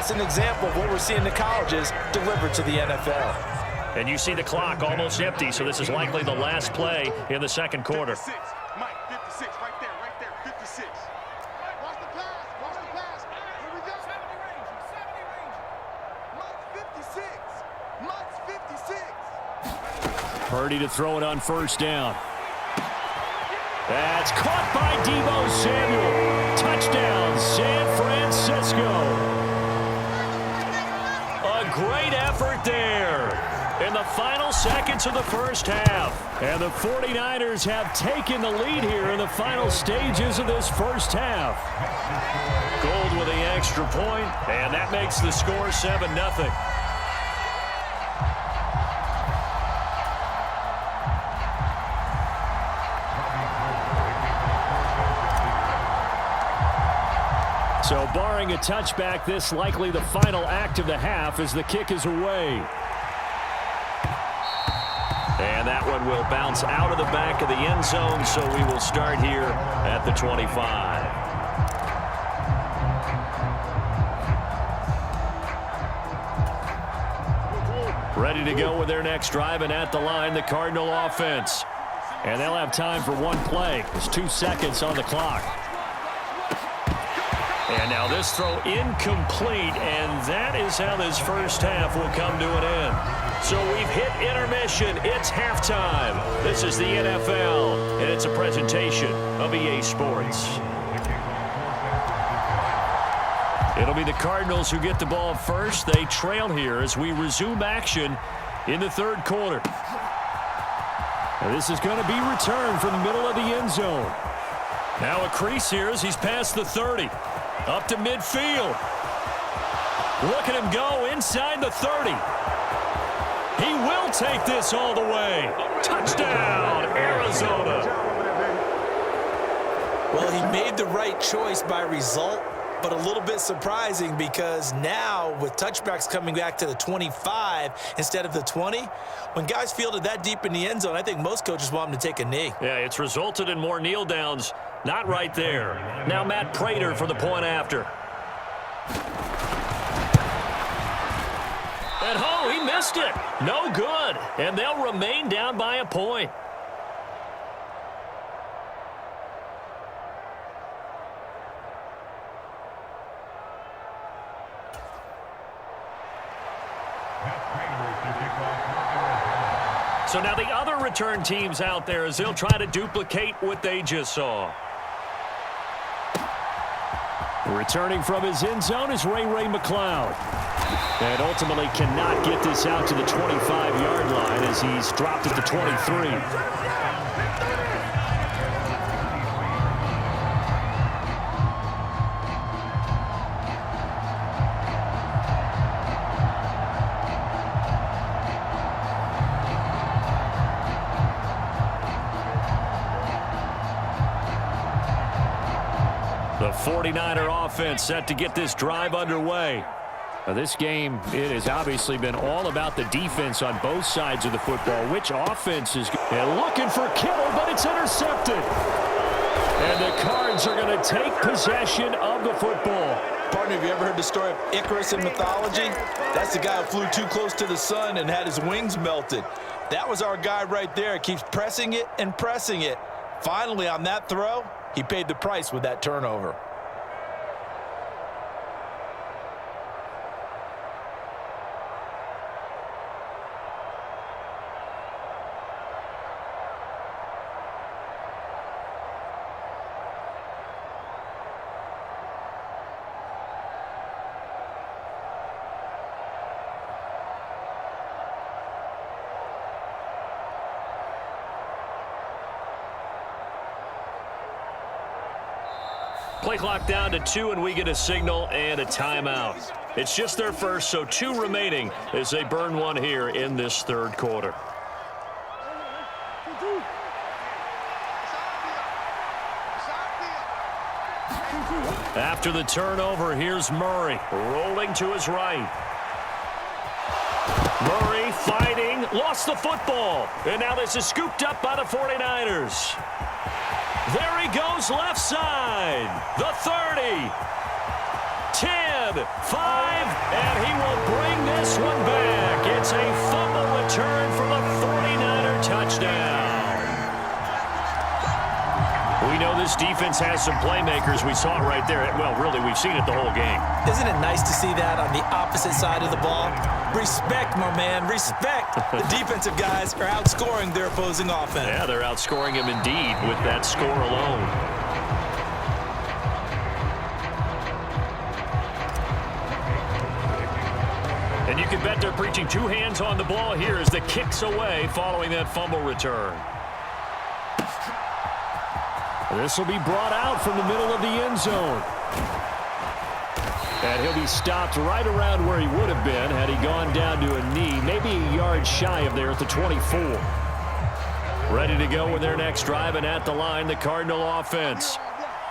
just an example of what we're seeing in the colleges delivered to the NFL. And you see the clock almost empty, so this is likely the last play in the second quarter. 56. Mike, 56, right there, 56. Watch the pass. Here we go. 70 range. Mike's 56. Purdy to throw it on first down. That's caught by Deebo Samuel. Touchdown, San Francisco. A great effort there in the final seconds of the first half. And the 49ers have taken the lead here in the final stages of this first half. Gold with the extra point, and that makes the score 7-0. So barring a touchback, this likely the final act of the half as the kick is away. And that one will bounce out of the back of the end zone, so we will start here at the 25. Ready to go with their next drive, and at the line, the Cardinal offense. And they'll have time for one play. There's 2 seconds on the clock. And now this throw incomplete, and that is how this first half will come to an end. So we've hit intermission. It's halftime. This is the NFL, and it's a presentation of EA Sports. It'll be the Cardinals who get the ball first. They trail here as we resume action in the third quarter. And this is going to be returned from the middle of the end zone. Now a crease here as he's past the 30. Up to midfield. Look at him go inside the 30. He will take this all the way. Touchdown, Arizona. Well, he made the right choice by result, but a little bit surprising because now with touchbacks coming back to the 25 instead of the 20, when guys fielded that deep in the end zone, I think most coaches want them to take a knee. Yeah, it's resulted in more kneel downs. Not right there. Now Matt Prater for the point after. And oh, he missed it. No good. And they'll remain down by a point. So now the other return teams out there as they'll try to duplicate what they just saw. Returning from his end zone is Ray McCloud. And ultimately cannot get this out to the 25-yard line as he's dropped at the 23. The 49er offense set to get this drive underway. Now this game, it has obviously been all about the defense on both sides of the football. Which offense is and looking for Kittle, but it's intercepted. And the Cards are going to take possession of the football. Partner, have you ever heard the story of Icarus in mythology? That's the guy who flew too close to the sun and had his wings melted. That was our guy right there. Keeps pressing it and pressing it. Finally, on that throw, he paid the price with that turnover. Play clock down to 2, and we get a signal and a timeout. It's just their first, so 2 remaining as they burn one here in this third quarter. After the turnover, here's Murray rolling to his right. Murray fighting, lost the football, and now this is scooped up by the 49ers. There he goes left side. The 30. 10. and he will bring this one back. It's a fumble return for the 49er touchdown. We know this defense has some playmakers. We saw it right there. Well, really, we've seen it the whole game. Isn't it nice to see that on the opposite side of the ball? Respect, my man, respect. The defensive guys are outscoring their opposing offense. Yeah, they're outscoring him indeed with that score alone. And you can bet they're preaching two hands on the ball here as the kick's away following that fumble return. This will be brought out from the middle of the end zone. And he'll be stopped right around where he would have been had he gone down to a knee, maybe a yard shy of there at the 24. Ready to go with their next drive, and at the line, the Cardinal offense.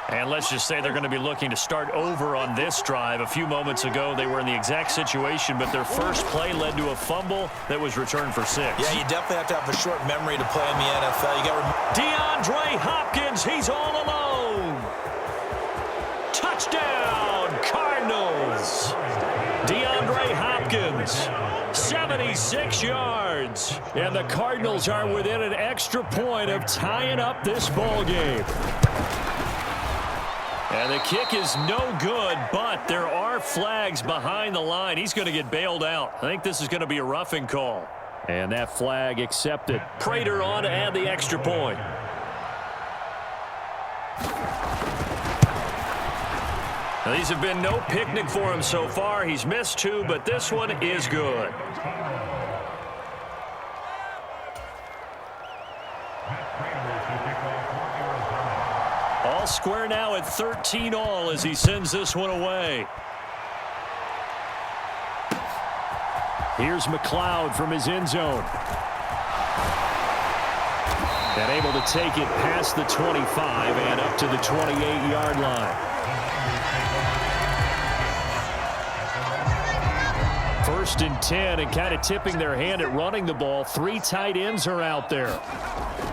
And let's just say they're going to be looking to start over on this drive. A few moments ago, they were in the exact situation, but their first play led to a fumble that was returned for 6. Yeah, you definitely have to have a short memory to play in the NFL. You got DeAndre Hopkins, he's all alone. Touchdown, Cardinals. DeAndre Hopkins, 76 yards. And the Cardinals are within an extra point of tying up this ball game. And the kick is no good, but there are flags behind the line. He's going to get bailed out. I think this is going to be a roughing call. And that flag accepted. Prater on to add the extra point. Now, these have been no picnic for him so far. He's missed 2, but this one is good. All square now at 13 all as he sends this one away. Here's McLeod from his end zone. And able to take it past the 25 and up to the 28-yard line. First and 10, and kind of tipping their hand at running the ball. 3 tight ends are out there.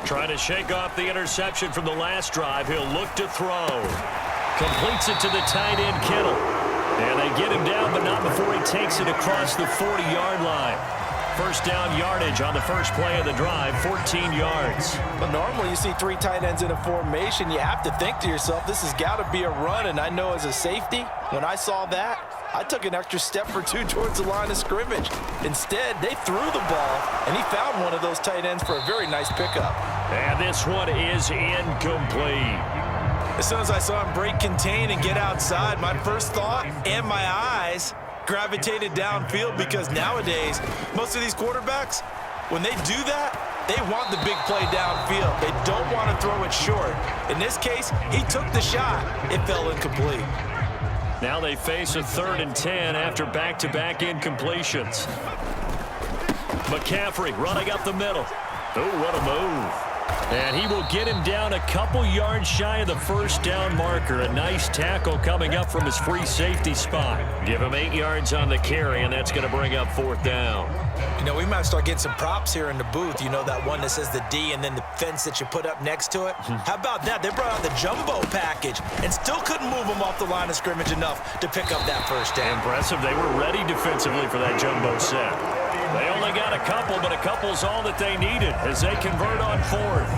Trying to shake off the interception from the last drive. He'll look to throw. Completes it to the tight end, Kittle. And they get him down, but not before he takes it across the 40-yard line. First down yardage on the first play of the drive, 14 yards. But normally you see 3 tight ends in a formation. You have to think to yourself, this has got to be a run. And I know as a safety, when I saw that, I took an extra step or 2 towards the line of scrimmage. Instead, they threw the ball, and he found one of those tight ends for a very nice pickup. And this one is incomplete. As soon as I saw him break contain and get outside, my first thought and my eyes gravitated downfield, because nowadays, most of these quarterbacks, when they do that, they want the big play downfield. They don't want to throw it short. In this case, he took the shot. It fell incomplete. Now they face a 3rd and 10 after back-to-back incompletions. McCaffrey running up the middle. Oh, what a move. And he will get him down a couple yards shy of the first down marker. A nice tackle coming up from his free safety spot. Give him 8 yards on the carry, and that's going to bring up 4th down. You know, we might start getting some props here in the booth. You know, that one that says the D and then the fence that you put up next to it? How about that? They brought out the jumbo package and still couldn't move him off the line of scrimmage enough to pick up that first down. Impressive. They were ready defensively for that jumbo set. They only got a couple, but a couple's all that they needed as they convert on 4th.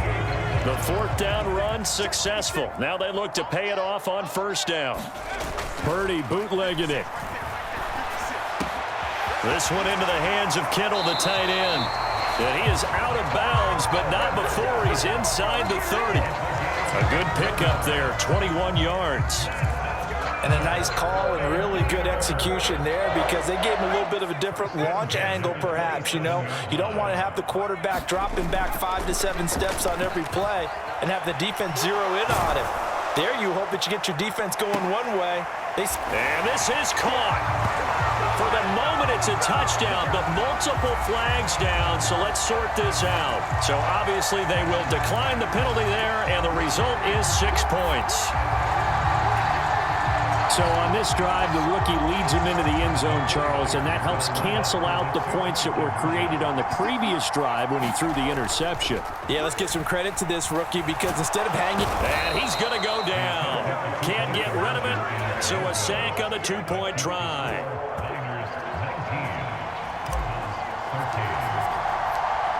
The 4th down run successful. Now they look to pay it off on 1st down. Purdy bootlegging it. This one into the hands of Kittle, the tight end. And he is out of bounds, but not before he's inside the 30. A good pickup there, 21 yards. And a nice call and really good execution there, because they gave him a little bit of a different launch angle perhaps, you know. You don't want to have the quarterback dropping back 5 to 7 steps on every play and have the defense zero in on him. There you hope that you get your defense going one way. And this is caught. For the moment, it's a touchdown, but multiple flags down, so let's sort this out. So obviously they will decline the penalty there, and the result is 6 points. So on this drive, the rookie leads him into the end zone, Charles, and that helps cancel out the points that were created on the previous drive when he threw the interception. Yeah, let's give some credit to this rookie, because instead of hanging... And he's going to go down. Can't get rid of it. So a sack on the two-point try.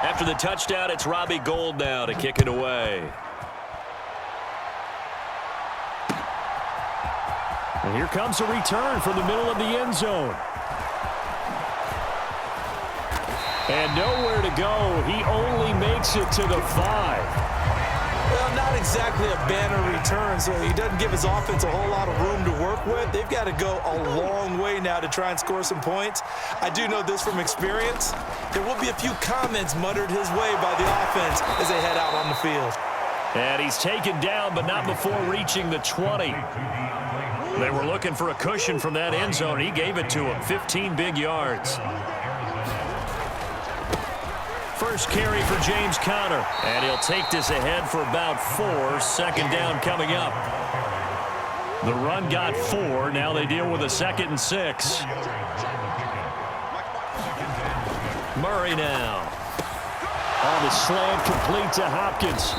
After the touchdown, it's Robbie Gould now to kick it away. And here comes a return from the middle of the end zone. And nowhere to go. He only makes it to the 5. Well, not exactly a banner return, so he doesn't give his offense a whole lot of room to work with. They've got to go a long way now to try and score some points. I do know this from experience. There will be a few comments muttered his way by the offense as they head out on the field. And he's taken down, but not before reaching the 20. They were looking for a cushion from that end zone. He gave it to him, 15 big yards. First carry for James Conner, and he'll take this ahead for about 4. Second down coming up. The run got 4. Now they deal with a 2nd and 6. Murray now. On the slant, complete to Hopkins.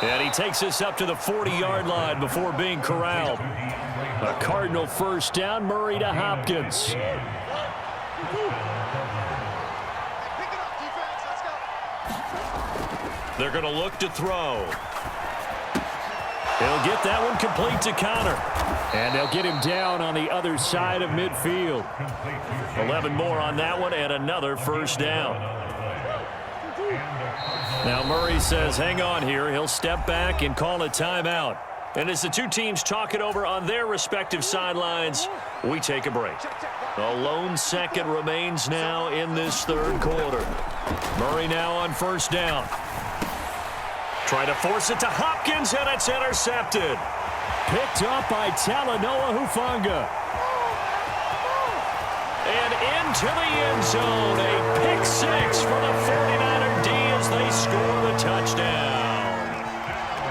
And he takes this up to the 40-yard line before being corralled. A Cardinal first down, Murray to Hopkins. They're going to look to throw. He'll get that one complete to Conner. And they'll get him down on the other side of midfield. 11 more on that one and another first down. Now Murray says hang on here. He'll step back and call a timeout. And as the two teams talk it over on their respective sidelines, we take a break. A lone second remains now in this third quarter. Murray now on first down. Trying to force it to Hopkins, and it's intercepted. Picked up by Talanoa Hufanga. And into the end zone. A pick 6 for the 49er D as they score the touchdown.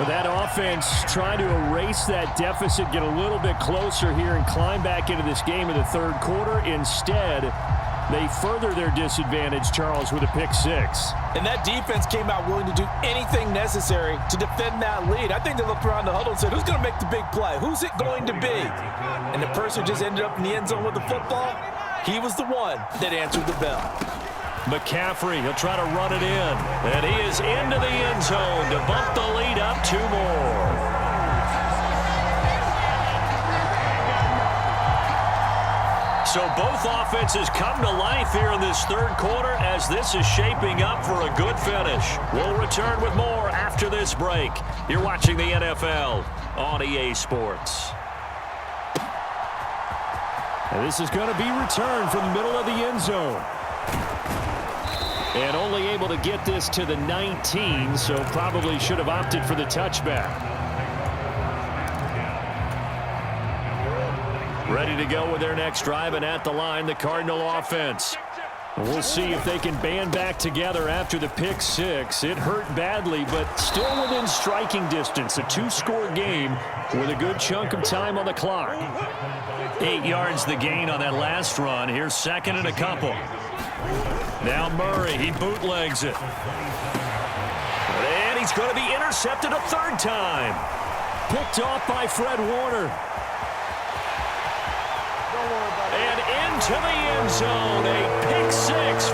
But that offense trying to erase that deficit, get a little bit closer here and climb back into this game in the third quarter. Instead, they further their disadvantage, Charles, with a pick 6. And that defense came out willing to do anything necessary to defend that lead. I think they looked around the huddle and said, who's going to make the big play? Who's it going to be? And the person just ended up in the end zone with the football. He was the one that answered the bell. McCaffrey, he'll try to run it in. And he is into the end zone to bump the lead up 2 more. So both offenses come to life here in this third quarter as this is shaping up for a good finish. We'll return with more after this break. You're watching the NFL on EA Sports. And this is going to be returned from the middle of the end zone. And only able to get this to the 19, so probably should have opted for the touchback. Ready to go with their next drive, and at the line, the Cardinal offense. We'll see if they can band back together after the pick 6. It hurt badly, but still within striking distance. A 2-score game with a good chunk of time on the clock. 8 yards the gain on that last run. Here's second and a couple. Now Murray, he bootlegs it. And he's going to be intercepted a third time. Picked off by Fred Warner. And into the end zone, a pick 6.